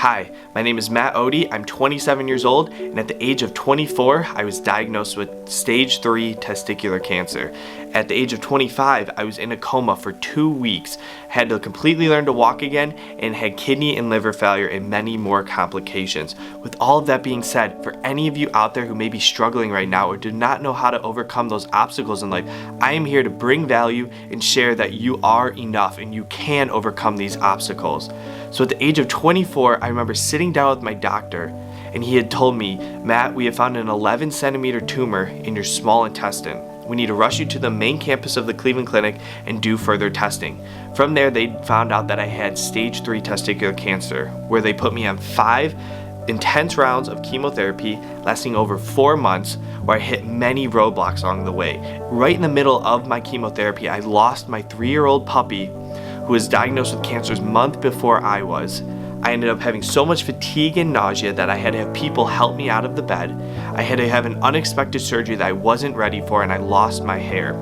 Hi, my name is Matt Odie. I'm 27 years old, and at the age of 24, I was diagnosed with stage 3 testicular cancer. At the age of 25, I was in a coma for 2 weeks, had to completely learn to walk again, and had kidney and liver failure and many more complications. With all of that being said, for any of you out there who may be struggling right now or do not know how to overcome those obstacles in life, I am here to bring value and share that you are enough and you can overcome these obstacles. So at the age of 24, I remember sitting down with my doctor, and he had told me, Matt, we have found an 11 centimeter tumor in your small intestine. We need to rush you to the main campus of the Cleveland Clinic and do further testing. From there, they found out that I had stage 3 testicular cancer, where they put me on 5 intense rounds of chemotherapy lasting over 4 months, where I hit many roadblocks along the way. Right in the middle of my chemotherapy, I lost my 3-year-old puppy who was diagnosed with cancer a month before I was. I ended up having so much fatigue and nausea that I had to have people help me out of the bed. I had to have an unexpected surgery that I wasn't ready for, and I lost my hair.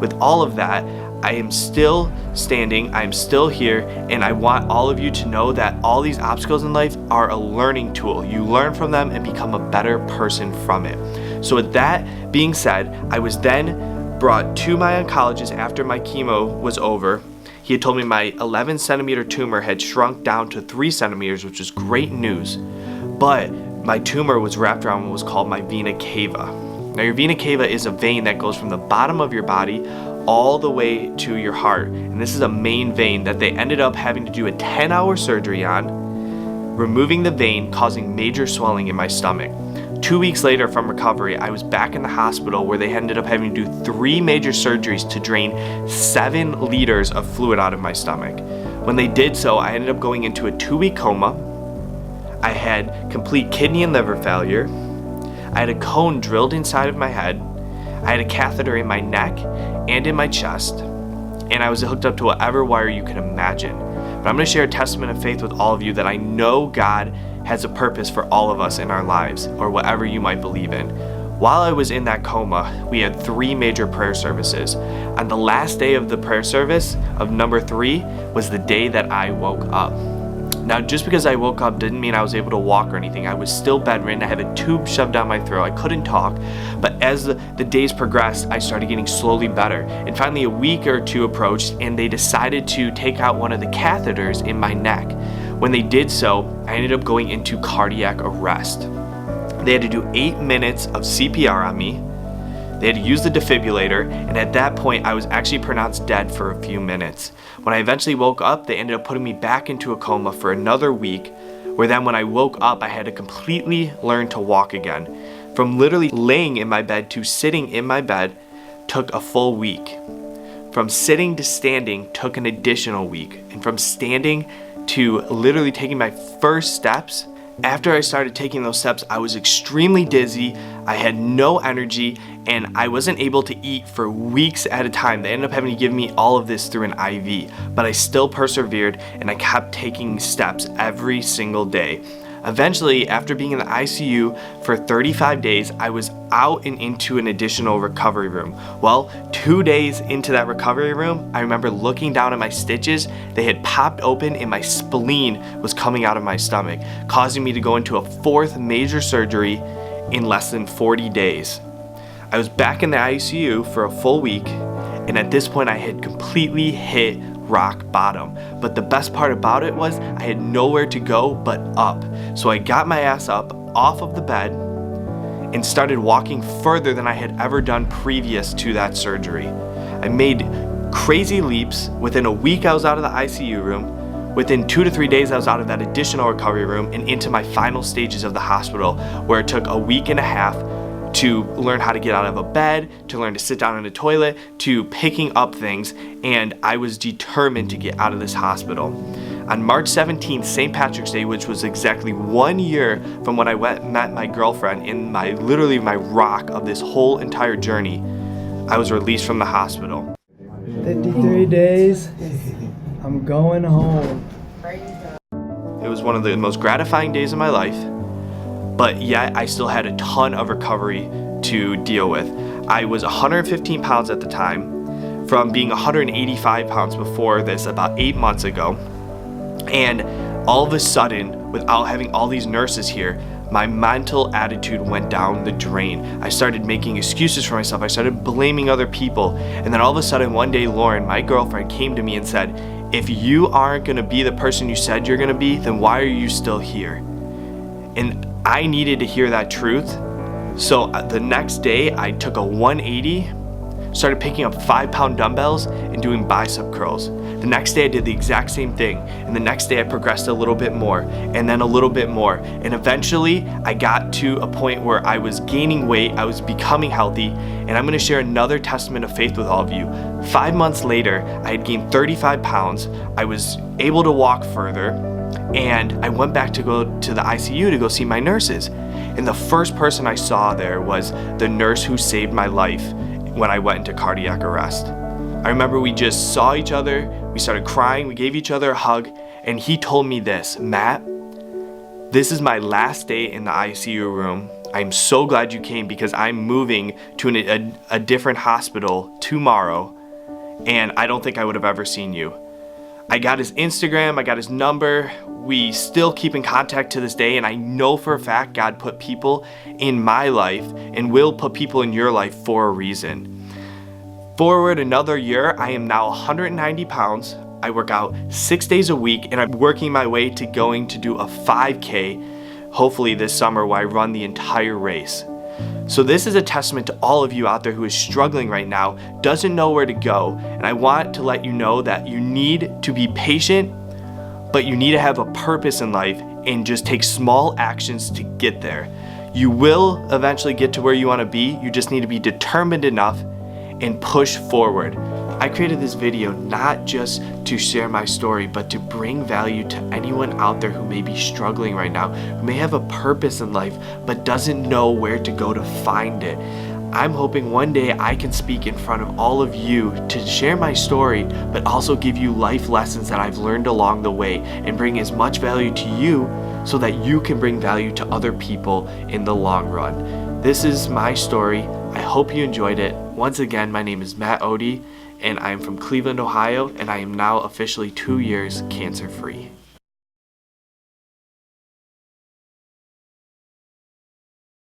With all of that, I am still standing, I am still here, and I want all of you to know that all these obstacles in life are a learning tool. You learn from them and become a better person from it. So with that being said, I was then brought to my oncologist after my chemo was over. He had told me my 11 centimeter tumor had shrunk down to 3 centimeters, which is great news. But my tumor was wrapped around what was called my vena cava. Now, your vena cava is a vein that goes from the bottom of your body all the way to your heart. And this is a main vein that they ended up having to do a 10-hour surgery on, removing the vein, causing major swelling in my stomach. 2 weeks later from recovery, I was back in the hospital where they ended up having to do 3 major surgeries to drain 7 liters of fluid out of my stomach. When they did so, I ended up going into a 2-week coma. I had complete kidney and liver failure. I had a cone drilled inside of my head. I had a catheter in my neck and in my chest. And I was hooked up to whatever wire you could imagine. But I'm going to share a testament of faith with all of you that I know God has a purpose for all of us in our lives, or whatever you might believe in. While I was in that coma, we had 3 major prayer services. On the last day of the prayer service, of number 3, was the day that I woke up. Now, just because I woke up didn't mean I was able to walk or anything. I was still bedridden. I had a tube shoved down my throat. I couldn't talk. But as the days progressed, I started getting slowly better. And finally, a week or 2 approached, and they decided to take out one of the catheters in my neck. When they did so, I ended up going into cardiac arrest. They had to do 8 minutes of CPR on me. They had to use the defibrillator, and at that point, I was actually pronounced dead for a few minutes. When I eventually woke up, they ended up putting me back into a coma for another week, where then when I woke up, I had to completely learn to walk again. From literally laying in my bed to sitting in my bed took a full week. From sitting to standing took an additional week. And from standing to literally taking my first steps, after I started taking those steps, I was extremely dizzy, I had no energy, and I wasn't able to eat for weeks at a time. They ended up having to give me all of this through an IV, but I still persevered and I kept taking steps every single day. Eventually, after being in the ICU for 35 days, I was out and into an additional recovery room. Well, 2 days into that recovery room, I remember looking down at my stitches. They had popped open and my spleen was coming out of my stomach, causing me to go into a 4th major surgery in less than 40 days. I was back in the ICU for a full week, and at this point I had completely hit rock bottom. But the best part about it was I had nowhere to go but up. So I got my ass up off of the bed and started walking further than I had ever done previous to that surgery. I made crazy leaps. Within a week I was out of the ICU room. Within 2 to 3 days I was out of that additional recovery room and into my final stages of the hospital, where it took a week and a half to learn how to get out of a bed, to learn to sit down in a toilet, to picking up things, and I was determined to get out of this hospital. On March 17th, St. Patrick's Day, which was exactly 1 year from when I met my girlfriend in literally my rock of this whole entire journey, I was released from the hospital. 53 days, I'm going home. It was one of the most gratifying days of my life, but yet I still had a ton of recovery to deal with. I was 115 pounds at the time, from being 185 pounds before this about 8 months ago. And all of a sudden, without having all these nurses here, my mental attitude went down the drain. I started making excuses for myself. I started blaming other people. And then all of a sudden, one day, Lauren, my girlfriend, came to me and said, if you aren't gonna be the person you said you're gonna be, then why are you still here? And I needed to hear that truth. So the next day, I took a 180, started picking up 5-pound dumbbells and doing bicep curls. The next day I did the exact same thing, and the next day I progressed a little bit more, and then a little bit more, and eventually I got to a point where I was gaining weight, I was becoming healthy, and I'm gonna share another testament of faith with all of you. 5 months later, I had gained 35 pounds, I was able to walk further, and I went back to go to the ICU to go see my nurses. And the first person I saw there was the nurse who saved my life when I went into cardiac arrest. I remember we just saw each other, we started crying, we gave each other a hug, and he told me this, Matt, this is my last day in the ICU room. I'm so glad you came because I'm moving to a different hospital tomorrow, and I don't think I would have ever seen you. I got his Instagram, I got his number, we still keep in contact to this day, and I know for a fact God put people in my life and will put people in your life for a reason. Forward another year, I am now 190 pounds. I work out 6 days a week, and I'm working my way to going to do a 5K, hopefully this summer, where I run the entire race. So this is a testament to all of you out there who is struggling right now, doesn't know where to go, and I want to let you know that you need to be patient, but you need to have a purpose in life and just take small actions to get there. You will eventually get to where you want to be, you just need to be determined enough and push forward. I created this video not just to share my story, but to bring value to anyone out there who may be struggling right now, who may have a purpose in life, but doesn't know where to go to find it. I'm hoping one day I can speak in front of all of you to share my story, but also give you life lessons that I've learned along the way and bring as much value to you so that you can bring value to other people in the long run. This is my story. I hope you enjoyed it. Once again, my name is Matt Odie, and I'm from Cleveland, Ohio, and I am now officially 2 years cancer-free.